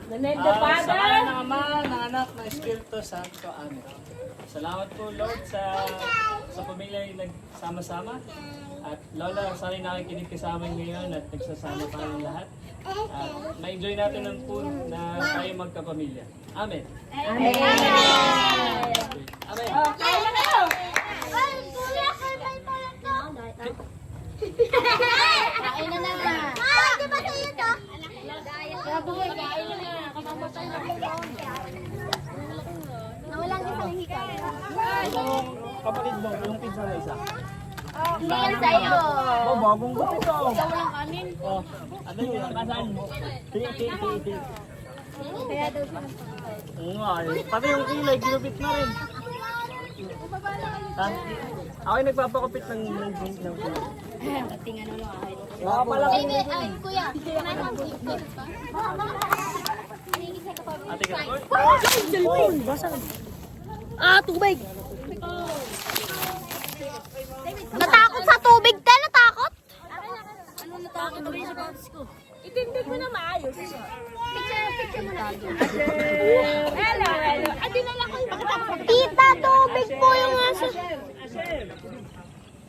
Sa ngalan ng Ama, ng Anak, ng Espiritu Santo. Amen. Salamat po Lord sa pamilya yung nagsama-sama. At Lola, sana nakikinig ka sa amin ngayon at nagsasama tayong lahat. At ma-enjoy natin ang food na tayo magkapamilya. Amen. Amen. Amen. Kain na na. Di ba sa'yo to? Nawalan din sa hikay. Yung kapatid mo, yung pizza na isa. Hindi yan sa'yo. Oh, bagong gupit ko. Ikaw walang kanin. Oh, ano yung kasaan mo? Titi. Kaya daw siya. Oo nga eh. Pati yung kilay, ginupit na rin. Ha? Ako yung nagpapakupit ng kilay. Tingnan mo lang ahit. Baka pala Ay, kuya. Kumain mo ang biscuit pa? ate ka. Tubig. Natakot sa tubig ka? Natakot? Ano natakot mo sa bounce ko? Itindig mo na maayos. Picture mo na. Hello. Adi na lang ko. Tita, tubig po yung aso.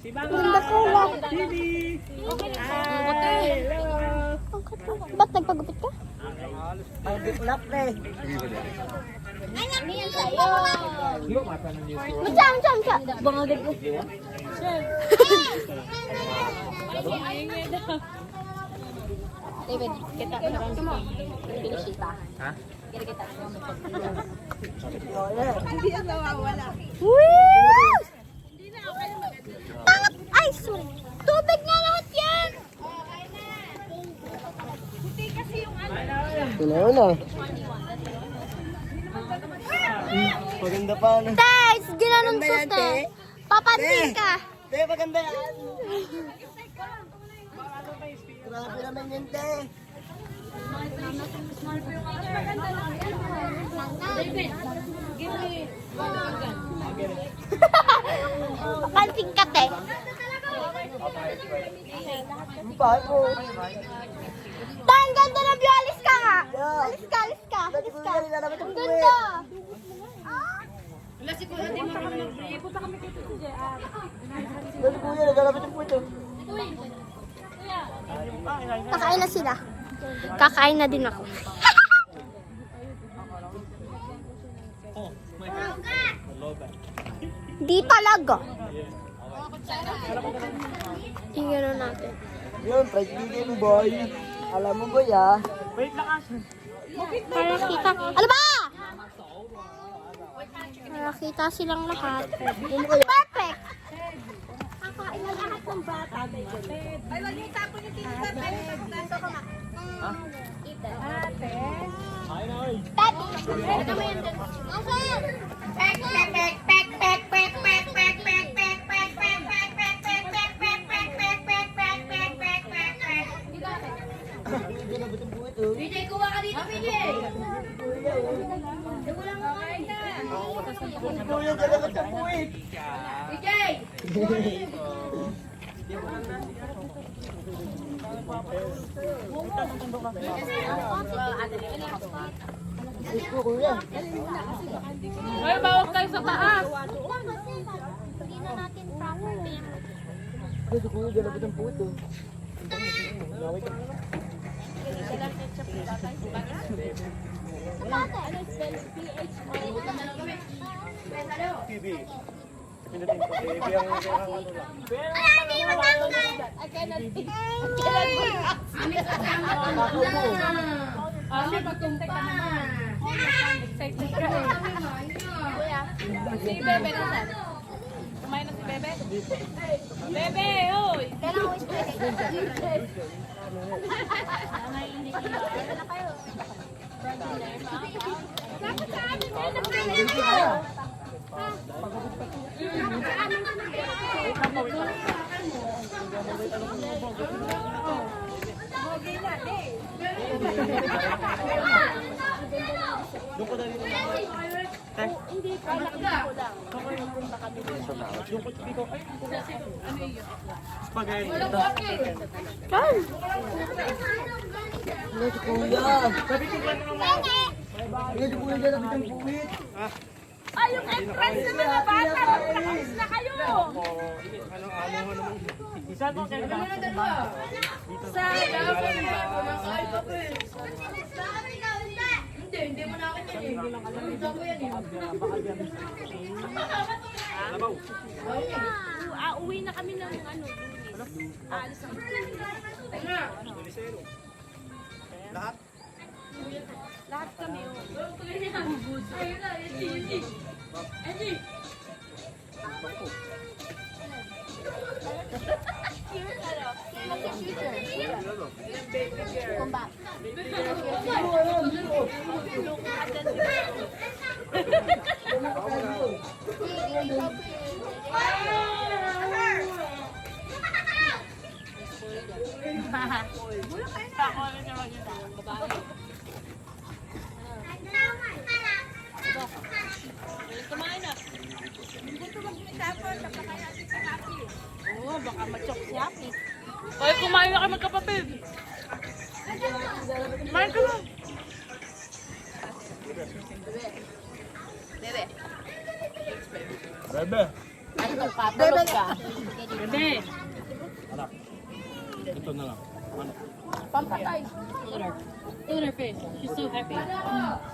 Si Bang Ganda ko lang. Bibi. Ba't nagpagupit ka? Pagbitlap na eh. Ano yan sa'yo? Matsa. Bangagad ko. David, kita meron si Pinisita. Ha? Kita. Hindi yan nawawala. Woo! Ay, sorry. Tubig na lahat yan. Hindi kasi yung ano. Tunaw na. Maganda pa ano. Tes, ginanon sa te. Papansin ka. Te, maganda yan. Grabe naman yun, te. Papansin ka, te. Tan, ganda na alis ka nga. Alis ka. Ang ganda. Kakain na sila. Kakain na din ako. Di talaga. Tingnan na natin. Yun, fried chicken, boy. Alam mo, boy, ah. Wait lang, Para kita. Ano ba? Para kita silang lahat. Perfect. Kakain na lahat ng bata. Ay, wag niyo tapon yung tinita. Pero sa ko Ha? Ate. Ay, na, oy. Daddy. Ito mo yan dyan. Nasaan? PJ, kuha ka dito, PJ. Wala nga kain na. Kuya, dala ka sa puwit. PJ. Ay, bawag tayo sa taas. Hindi na natin proper. Kasi kuya, dala ka sa puwit, oh. TV. Pinutin ko, baby, ang ano lang. Hindi matanggal. Kasi pagkuntek ka naman. Excited ka eh. Kuya. Si Bebe nasan? Kumain na si Bebe? Bebe, oy! Kailangan ko spray. Dapat sa amin kayo nag-bebe. Doon ko na dito Hindi pa lang. Yung kutsi ko, ay, spaghetti. Kan? Ay, yung entrance ng mga bata, mag-practice na kayo. Isa ko kayo ba? Sa uwi na kami ng ano, alis kami. Lahat kami. Kumain na. Oo, baka ma-chok si Happy. Oy, kumain na kayo magkapatid. Kumain ka na. Bebe. Bebe. Ano nagpapalog ka? Bebe. Ito na lang. Pampatay. Look at her. Look at her face. She's so happy.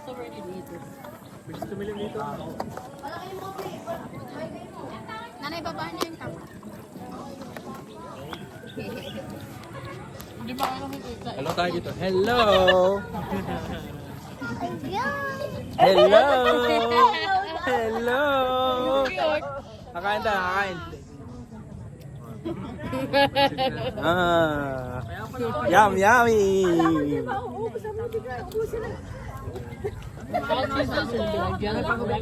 So ready to eat this. Gusto tumili dito. Nanay, babaan niyo yung camera. Hindi ba kayo nakikita? Hello tayo dito. Hello! Hello! Hello! Kakain tayo, kakain. Ah, yum, yummy!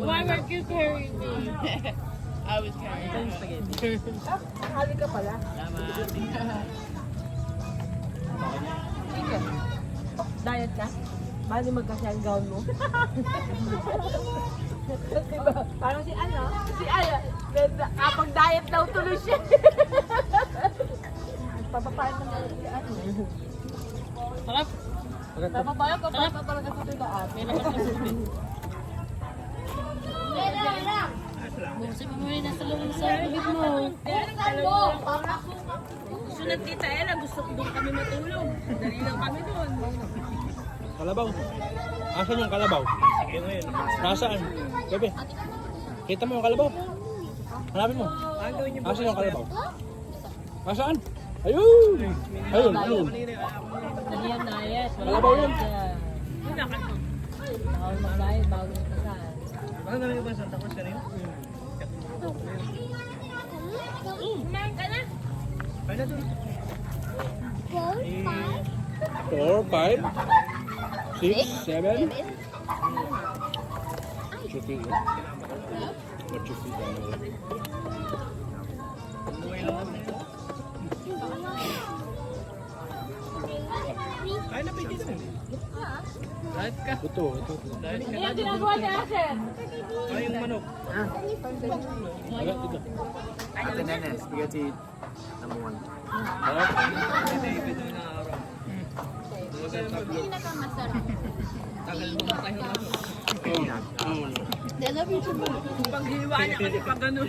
Why weren't you carrying me? I was carrying spaghetti. Diet ka? Paano magkasya ang gown mo? Diba? Parang si ano? Si Aya. Kapag diet daw tuloy siya. Papapayat ng ano. Sarap. Papapayat ka pa pala kasi ito daan. May lakas na sulit. Busi mo muna nasa loob sa bibig mo. Gusto ng tita Ella, gusto ko doon kami matulog. Dali lang kami doon. Kalabaw. Asan yung kalabaw? Nasaan? Bebe. Kita mo yung kalabaw? Hanapin mo. Asan yung kalabaw? Nasaan? Ayun! Ayun, ayun. Dali yan, diet. Kalabaw yun. Bawal mag-diet, bawal magkasaan. Kumain ka na. 4, 5, 6, 7. What you feel? What you feel? Ito. Yan ginagawa ni Asher. Agad ito. Ate Nene, spaghetti number 1. Paghiwa niya kasi pag gano'n.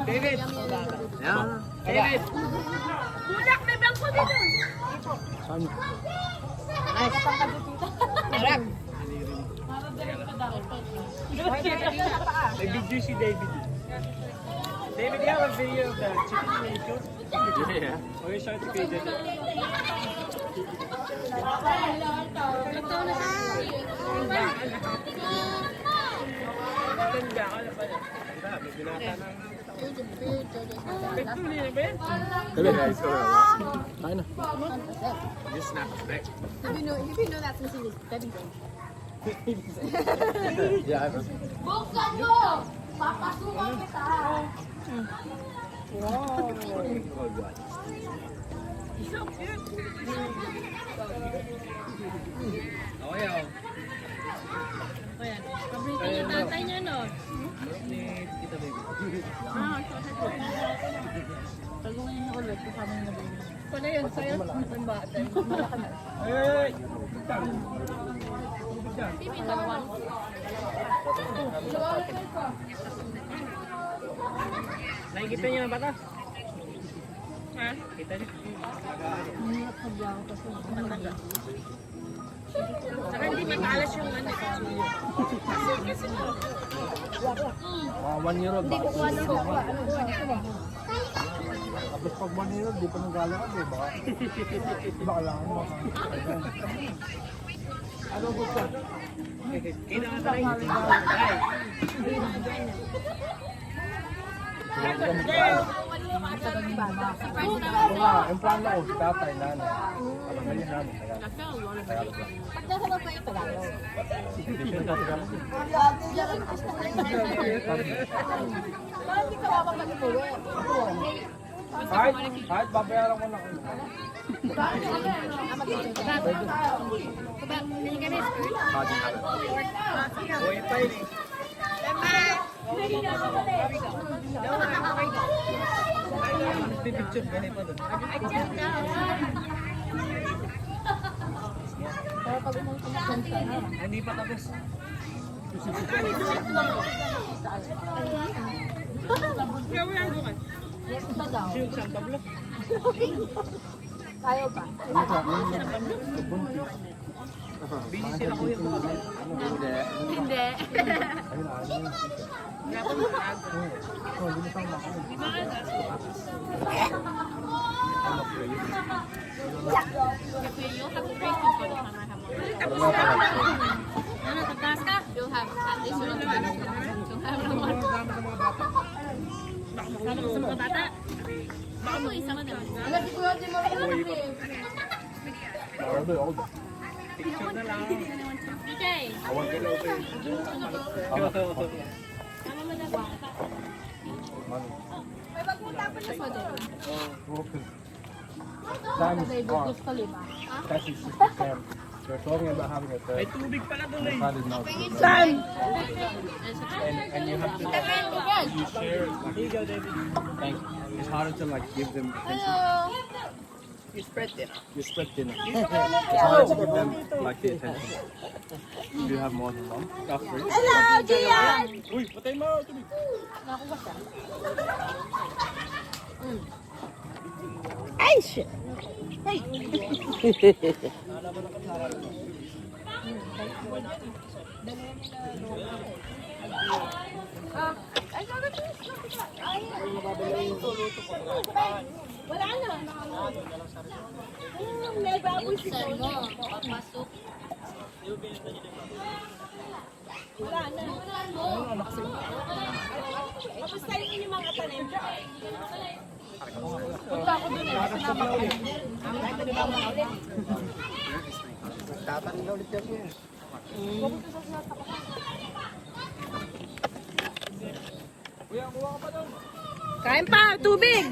David. Yeah. David. Bulak, may bangko dito. Saan? May video si David. David, you have a video of the chicken miniature? Yeah. Okay, show it to KJ. Bebe. Yeah, it's over. Kain na. Just snap it back. If you know that's missing is baby brain. Yeah, I know. Buksan mo! Papasukan kita! Oh, God. Paborito niya tatay niya, no? Pagawin niya ulit, kasama niya baby. na yun, sa'yo. Ang bata. Nakikita niyo ang bata? Ha? Kita niyo? Saka hindi matalas yung ano. Mga 1 year old ba? Tapos pag 1 year old, di pa nagala ka, di ba? Baka lang mo. Ano ba siya? Kita nga tayo. Ay! Yung plano ko, si tatay, nanay. Alam mo yun namin. Pag nasa ba ito Tagalog? Parang hindi ka mapapag-uwi. Kahit babayaran ko na kayo. Buhay pa yun eh. Pipicture ganito doon. Hindi pa tapos. Yung San Pablo. Ayaw ba? Busy sila kuya ko. Hindi. Hindi. Ano, tagtaas ka? You'll have at least you'll have naman. Sana gusto mo bata? Baka mo isa ka naman. Picture na lang. DJ! Awan ka lang kayo. Tama mo na ba? May magpunta pa siya sa doon. Time is Gusto far. gusto lima. That's his sister Sam. They're talking about having a May third. tubig pala doon eh. Father now. And you have to you share. Higaw, David. Thank you. It's harder to like give them attention. You spread it. You spread dinner. It's harder to give them like the attention. You have more than one. That's great. Hello, Gian! Uy, patay mo! Tubig! Ay, shit! Wala na. May baboy siya. Pasok. Wala na. Kamusta yung mga tanim? Punta ako dun eh. Sinama ko. Tatanong ulit yan. Kain pa! Tubig!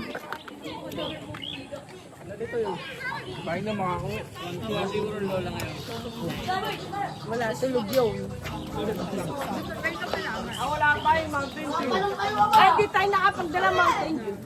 Kain na mga ako. Siguro lola ngayon. Wala, tulog yun. Wala pa yung Mountain Dew. Ay, di tayo nakapagdala Mountain Dew.